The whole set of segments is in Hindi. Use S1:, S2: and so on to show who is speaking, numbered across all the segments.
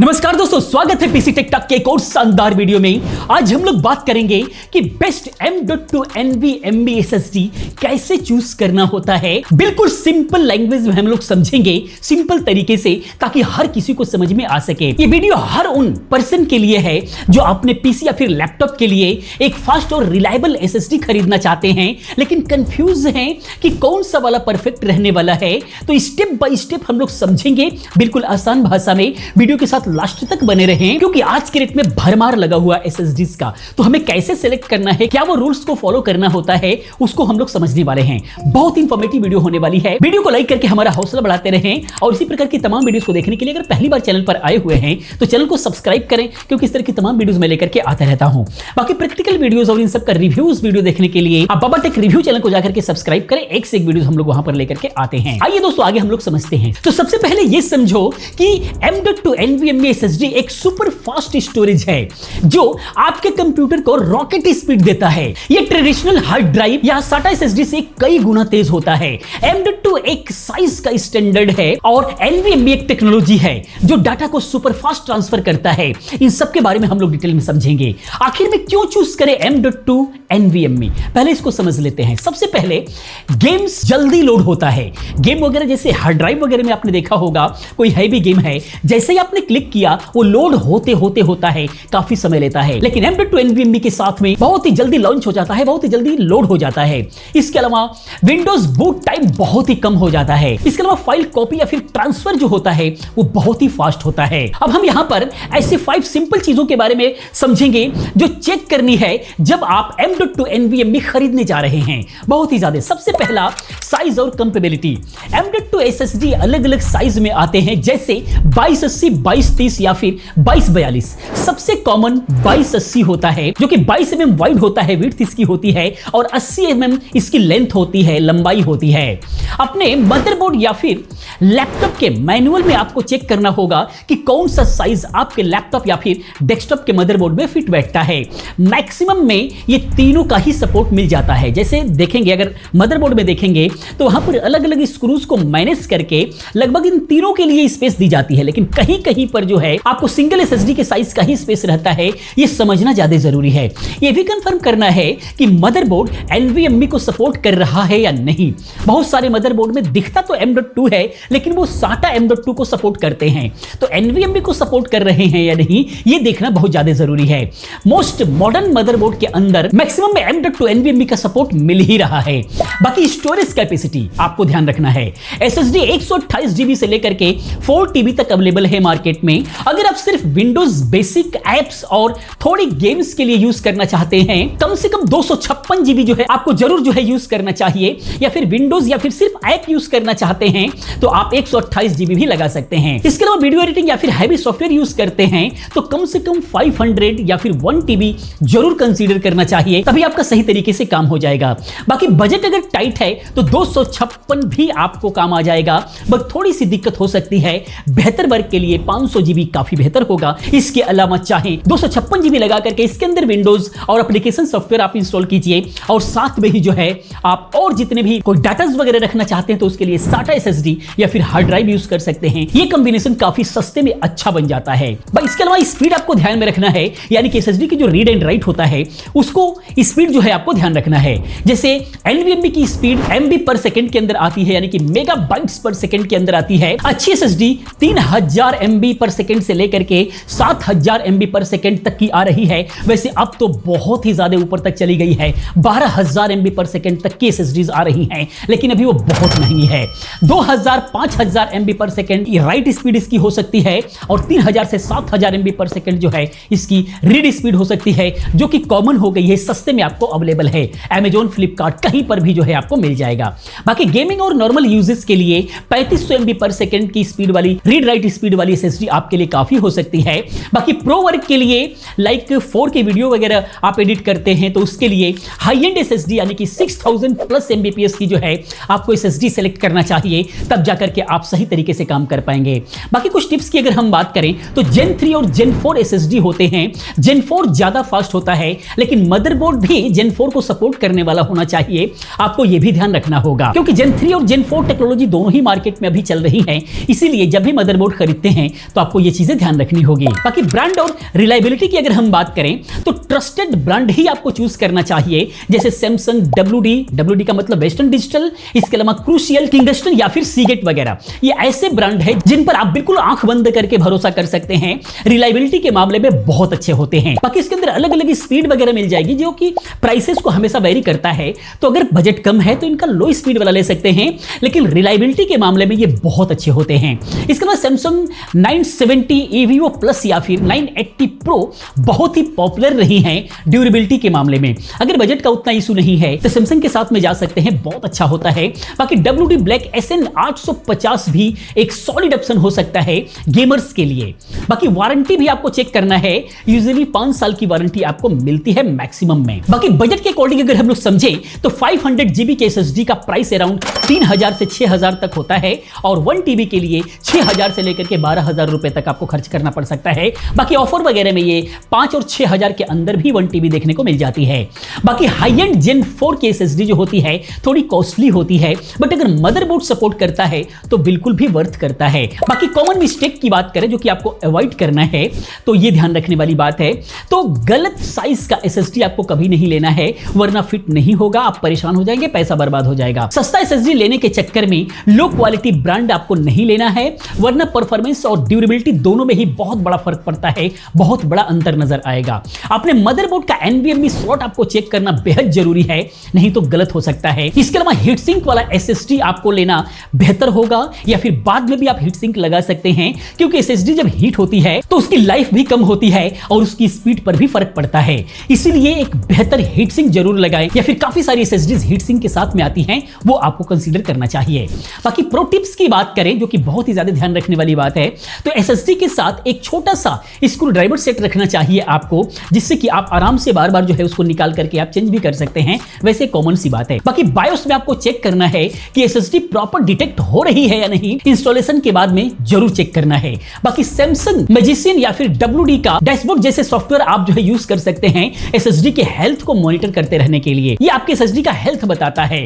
S1: नमस्कार दोस्तों, स्वागत है पीसी टेक टॉक के एक और शानदार वीडियो में। आज हम लोग बात करेंगे कि बेस्ट M.2 NVMe SSD कैसे चूज करना होता है। बिल्कुल सिंपल लैंग्वेज में हम लोग समझेंगे, सिंपल तरीके से, ताकि हर किसी को समझ में आ सके। ये वीडियो हर उन पर्सन के लिए है जो अपने पीसी या फिर लैपटॉप के लिए एक फास्ट और रिलायबल SSD खरीदना चाहते हैं, लेकिन कंफ्यूज हैं कि कौन सा वाला परफेक्ट रहने वाला है। तो स्टेप बाय स्टेप हम लोग समझेंगे, बिल्कुल आसान भाषा में। वीडियो के साथ लास्ट तक बने रहें, क्योंकि आज के रेट में भरमार लगा हुआ SSDs का। तो हमें कैसे सेलेक्ट करना है, क्या वो रूल्स को फॉलो करना होता है, उसको हम लोग समझने वाले हैं। बहुत इंफॉर्मेटिव वीडियो होने वाली है। वीडियो को लाइक करके हमारा हौसला बढ़ाते रहें, और इसी प्रकार की तमाम वीडियोस को देखने के लिए अगर पहली बार चैनल पर आए हुए हैं तो चैनल को सब्सक्राइब करें, क्योंकि इस तरह की तमाम वीडियोस मैं लेकर के आता रहता हूं। बाकी प्रैक्टिकल वीडियोस और इन सब का रिव्यूज वीडियो देखने के लिए आप बाबा टेक रिव्यू चैनल को जाकर के सब्सक्राइब करें। एक से एक वीडियोस हम लोग वहां पर लेकर के आते हैं। आइए दोस्तों, आगे हम लोग समझते हैं। तो सबसे पहले ये समझो कि M.2 NVMe SSD एक सुपर फास्ट स्टोरेज है जो आपके कंप्यूटर को रॉकेट स्पीड देता है। यह ट्रेडिशनल हार्ड ड्राइव या SATA SSD से कई गुना तेज होता है। M.2 एक साइज का स्टैंडर्ड है और NVMe एक टेक्नोलॉजी है जो डाटा को सुपर फास्ट ट्रांसफर करता है। इन सब के बारे में हम लोग डिटेल में समझेंगे। आखिर में क्यों चूज करें M.2 NVMe, पहले इसको समझ लेते हैं। सबसे पहले गेम्स जल्दी लोड होता है। गेम वगैरह जैसे हार्ड ड्राइव वगैरह में आपने देखा होगा, कोई हैवी गेम है, जैसे ही आपने क्लिक किया वो लोड होते होता है, काफी समय लेता है। लेकिन M.2 NVMe के साथ में बहुत ही जल्दी लॉन्च हो जाता है, बहुत ही जल्दी लोड हो जाता है। इसके अलावा विंडोज बूट टाइम बहुत ही कम हो जाता है। इसके अलावा फाइल कॉपी या फिर ट्रांसफर जो होता है वो बहुत ही फास्ट होता है। अब हम यहां पर ऐसे 5 सिंपल चीजों के बारे में समझेंगे जो चेक करनी है जब आप M.2 NVMe खरीदने जा रहे हैं। बहुत ही ज्यादा। सबसे पहला, साइज और कंपेबिलिटी। M.2 SSD अलग अलग साइज में आते हैं, जैसे 2280, 2230 या फिर 2242। सबसे कॉमन 2280 होता है, जो कि 22 mm वाइड होता है, विड्थ इसकी होती है, और 80 mm इसकी लेंथ होती है, लंबाई होती है। अपने मदरबोर्ड या फिर लैपटॉप के मैनुअल में आपको चेक करना होगा कि कौन सा साइज आपके लैपटॉप या फिर डेस्कटॉप के मदरबोर्ड में फिट बैठता है। मैक्सिमम में ये तीनों का ही सपोर्ट मिल जाता है। जैसे देखेंगे, अगर मदरबोर्ड में देखेंगे तो वहां पर अलग अलग स्क्रूज को मैनेज करके लगभग इन तीनों के लिए स्पेस दी जाती है, लेकिन कहीं कहीं पर जो है आपको सिंगल SSD के साइज का ही स्पेस रहता है। यह समझना ज्यादा जरूरी है। यह भी कंफर्म करना है कि मदरबोर्ड NVMe को सपोर्ट कर रहा है या नहीं। बहुत सारे मदरबोर्ड में दिखता तो M.2 है, लेकिन वो SATA M.2 को सपोर्ट करते हैं। तो NVMe को सपोर्ट कर रहे हैं या नहीं, यह देखना बहुत ज्यादा जरूरी है। मोस्ट मॉडर्न मदरबोर्ड के अंदर मैक्सिमम में M.2 NVMe का सपोर्ट मिल ही रहा है। बाकी स्टोरेज कैपेसिटी आपको ध्यान रखना है। SSD 128 GB से लेकर के 4 TB तक अवेलेबल है मार्केट में। अगर आप सिर्फ विंडोज बेसिक एप्स और थोड़ी गेम्स के लिए यूज करना चाहते हैं, कम से कम 256 GB जो है आपको जरूर जो है यूज करना चाहिए। या फिर विंडोज या फिर सिर्फ ऐप यूज करना चाहते हैं तो आप 128 GB भी लगा सकते हैं। इसके अलावा वीडियो एडिटिंग या फिर हैवी सॉफ्टवेयर यूज करते हैं तो कम से कम 500 या फिर 1 TB जरूर कंसीडर करना चाहिए, तभी आपका सही तरीके से काम हो जाएगा। बाकी बजट अगर टाइट है तो 256 भी आपको काम आ जाएगा, बस थोड़ी सी दिक्कत हो सकती है। बेहतर वर्क के लिए 500 GB काफी बेहतर होगा। इसके अलावा चाहे 256 GB लगा करके इसके अंदर विंडोज और एप्लीकेशन सॉफ्टवेयर आप इंस्टॉल कीजिए, और साथ में ही जो है आप और जितने भी कोई डाटाज वगैरह रखना चाहते हैं तो उसके लिए SATA SSD या फिर हार्ड ड्राइव यूज कर सकते हैं। ये कॉम्बिनेशन काफी सस्ते में अच्छा बन जाता है। इसके अलावा स्पीड आपको ध्यान में रखना है, यानी कि SSD की जो रीड एंड राइट होता है उसको स्पीड जो है आपको ध्यान रखना है। जैसे NVMe की स्पीड MB/s के अंदर आती है, यानी कि मेगाबाइट्स/सेकंड के अंदर आती है। अच्छी SSD 3000 MB/s से लेकर के 7000 MB/s तक की आ रही है। वैसे अब तो बहुत ही ज्यादा ऊपर तक चली गई है, 12000 MB/s तक की SSDs आ रही हैं, लेकिन अभी वो बहुत महंगी है। 2000-5000 MB/s राइट स्पीड इसकी हो सकती है, और 3000 से 7000 MB/s जो है इसकी रीड स्पीड हो सकती है, जो कि कॉमन हो गई है, सस्ते में आपको अवेलेबल है। Amazon, फ्लिपकार्ट कहीं पर भी जो है आपको मिल जाएगा। बाकी गेमिंग और नॉर्मल यूजेस के लिए 3500 MB/s की स्पीड वाली रीड राइट स्पीड वाली SSD आपके लिए काफी हो सकती है। बाकी प्रो वर्क के लिए लाइक 4K वीडियो वगैरह आप एडिट करते हैं तो उसके लिए हाई एंड SSD यानी कि 6000+ Mbps की जो है आपको SSD सेलेक्ट करना चाहिए, तब जाकर के आप सही तरीके से काम कर पाएंगे। बाकी कुछ टिप्स की अगर हम बात करें तो Gen 3 और Gen 4 SSD होते हैं। Gen 4 ज्यादा फास्ट होता है, लेकिन मदरबोर्ड भी Gen 4 को सपोर्ट करने वाला होना चाहिए। आपको यह भी ध्यान रखना होगा, क्योंकि Gen 3 और Gen 4 टेक्नोलॉजी दोनों ही मार्केट में अभी चल रही है। इसीलिए जब भी मदरबोर्ड खरीदते हैं तो आप आपको ये चीजें ध्यान रखनी होगी। बाकी ब्रांड और रिलायबिलिटी की अगर हम बात करें तो ट्रस्टेड ब्रांड ही आपको चूज करना चाहिए, जैसे सैमसंग, WD का मतलब वेस्टर्न डिजिटल, इसके अलावा क्रूशियल, किंगस्टन या फिर सीगेट वगैरह। ये ऐसे ब्रांड है जिन पर आप बिल्कुल आंख बंद करके भरोसा कर सकते हैं, रिलायबिलिटी के मामले में बहुत अच्छे होते हैं। बाकी इसके अंदर अलग अलग स्पीड वगैरह मिल जाएगी जो कि प्राइसेस को हमेशा वेरी करता है, तो अगर बजट कम है तो इनका लो स्पीड वाला ले सकते हैं, लेकिन रिलायबिलिटी के मामले में ये बहुत अच्छे होते हैं। इसके बाद सैमसंग 970 EVO प्लस या फिर 980 प्रो बहुत ही पॉपुलर रही हैं ड्यूरेबिलिटी के मामले में। अगर बजट का उतना इशू नहीं है तो सैमसंग के साथ में जा सकते हैं, बहुत अच्छा होता है। बाकी WD ब्लैक SN 850 भी एक सॉलिड ऑप्शन हो सकता है गेमर्स के लिए। बाकी वारंटी भी आपको चेक करना है, यूजुअली 5 साल की वारंटी आपको मिलती है मैक्सिमम में। बाकी बजट के अकॉर्डिंग अगर हम लोग समझे तो 500 GB के SSD का प्राइस अराउंड 3000 से 6000 तक होता है, और 1 TB के लिए 6000 से लेकर के 12000 रुपए तक आपको खर्च करना पड़ सकता है। बाकी ऑफर वगैरह में ये 5 और 6000 के अंदर भी 1 TB देखने को मिल जाती है। बाकी हाई एंड Gen 4 की SSD जो होती है थोड़ी कॉस्टली होती है, बट अगर मदरबोर्ड सपोर्ट करता है तो बिल्कुल भी वर्थ करता है। बाकी कॉमन मिस्टेक की बात करें जो कि आपको अवॉइड करना है, तो ये ध्यान रखने वाली बात है, तो गलत साइज का SSD आपको कभी नहीं लेना है, वरना फिट नहीं होगा, आप परेशान हो जाएंगे, पैसा बर्बाद हो जाएगा। सस्ता SSD लेने के चक्कर में लो क्वालिटी ब्रांड आपको नहीं लेना है, वरना परफॉर्मेंस और ड्यूरेबिलिटी दोनों में ही बहुत बड़ा फर्क पड़ता है, बहुत बड़ा अंतर नजर आएगा। अपने मदरबोर्ड का NVMe स्लॉट आपको चेक करना बेहद जरूरी है, नहीं तो गलत हो सकता है। इसके अलावा हीट सिंक वाला SSD आपको लेना बेहतर होगा, या फिर बाद में भी आप हीट सिंक लगा सकते हैं, क्योंकि SSD जब हीट होती है तो उसकी लाइफ भी कम होती है और उसकी स्पीड पर भी फर्क पड़ता है। इसीलिए एक बेहतर हीट सिंक जरूर लगाएं, या फिर काफी सारी SSDs हीट सिंक के साथ में आती हैं, वो आपको कंसीडर करना चाहिए। बाकी प्रो टिप्स की बात करें जो कि बहुत ही ज्यादा ध्यान रखने वाली बात है, तो SSD के साथ एक छोटा सा स्क्रू ड्राइवर सेट रखना चाहिए आपको, जिससे कि आप आराम से बार बार जो है उसको निकाल करके आप चेंज भी कर सकते हैं, वैसे कॉमन सी बात है। बाकी बायोस में आपको चेक करना है कि SSD प्रॉपर डिटेक्ट हो रही है या नहीं, इंस्टॉलेशन के बाद में जरूर चेक करना है। बाकी सैमसंग मैजिशियन या फिर WD का डैशबोर्ड जैसे सॉफ्टवेयर आप जो है यूज कर सकते हैं SSD के हेल्थ को मॉनिटर करते रहने के लिए, ये आपके SSD का हेल्थ बताता है।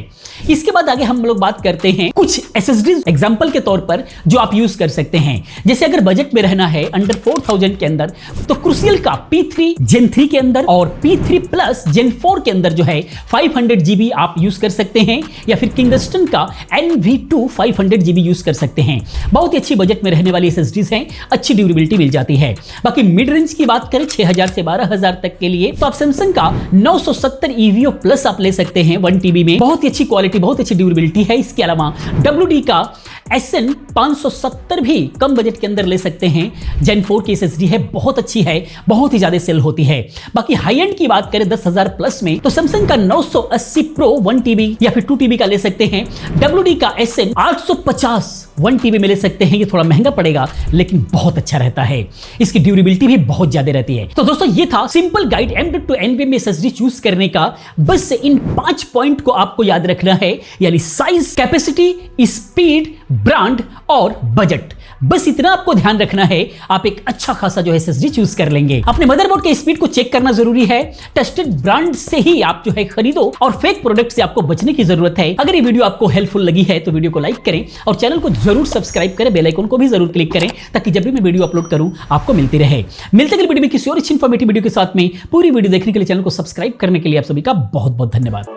S1: इसके बाद आगे हम लोग बात करते हैं कुछ SSD एग्जांपल के तौर पर जो आप यूज कर सकते हैं, जैसे अगर बजट में रहना है अंडर 4000 के अंदर, तो क्रूशियल का P3 Gen 3 के अंदर और P3 Plus Gen 4 के अंदर जो है 500 GB आप यूज कर सकते हैं, या फिर किंगस्टन का NV2 500 GB यूज कर सकते हैं। बहुत ही अच्छी बजट में रहने वाली SSDs हैं, अच्छी ड्यूरेबिलिटी मिल जाती है। बाकी मिड रेंज की बात करें 6000 से 12000 तक के लिए, तो आप सैमसंग का 970 EVO प्लस आप ले सकते हैं 1 TB में, बहुत ही अच्छी क्वालिटी, बहुत अच्छी ड्यूरेबिलिटी है। इसके अलावा WD का SN 570 भी कम बजट के अंदर ले सकते हैं, Gen 4 की SSD है, बहुत अच्छी है, बहुत ही ज्यादा सेल होती है। बाकी हाई एंड की बात करें 10000 प्लस में, तो सैमसंग का 980 Pro 1 TB या फिर 2 TB का ले सकते हैं। WD का SN 850 1 TB में ले सकते हैं, ये थोड़ा महंगा पड़ेगा लेकिन बहुत अच्छा रहता है, इसकी ड्यूरेबिलिटी भी बहुत ज्यादा रहती है। तो दोस्तों ये था simple guide M.2 NVMe SSD choose करने का। बस इन 5 पॉइंट को आपको याद रखना है, यानी साइज, कैपेसिटी, स्पीड, ब्रांड और बजट, बस इतना आपको ध्यान रखना है, आप एक अच्छा खासा जो है SSD चूज कर लेंगे। अपने मदरबोर्ड के स्पीड को चेक करना जरूरी है, टेस्टेड ब्रांड से ही आप जो है खरीदो, और फेक प्रोडक्ट से आपको बचने की जरूरत है। अगर ये वीडियो आपको हेल्पफुल लगी है तो वीडियो को लाइक करें और चैनल को जरूर सब्सक्राइब करें, बेल आइकन को भी जरूर क्लिक करें, ताकि जब भी मैं वीडियो अपलोड करूं आपको मिलती रहे। मिलते हैं अगली वीडियो में किसी और अच्छी इंफॉर्मेटिव वीडियो के साथ में। पूरी वीडियो देखने के लिए, चैनल को सब्सक्राइब करने के लिए आप सभी का बहुत बहुत धन्यवाद।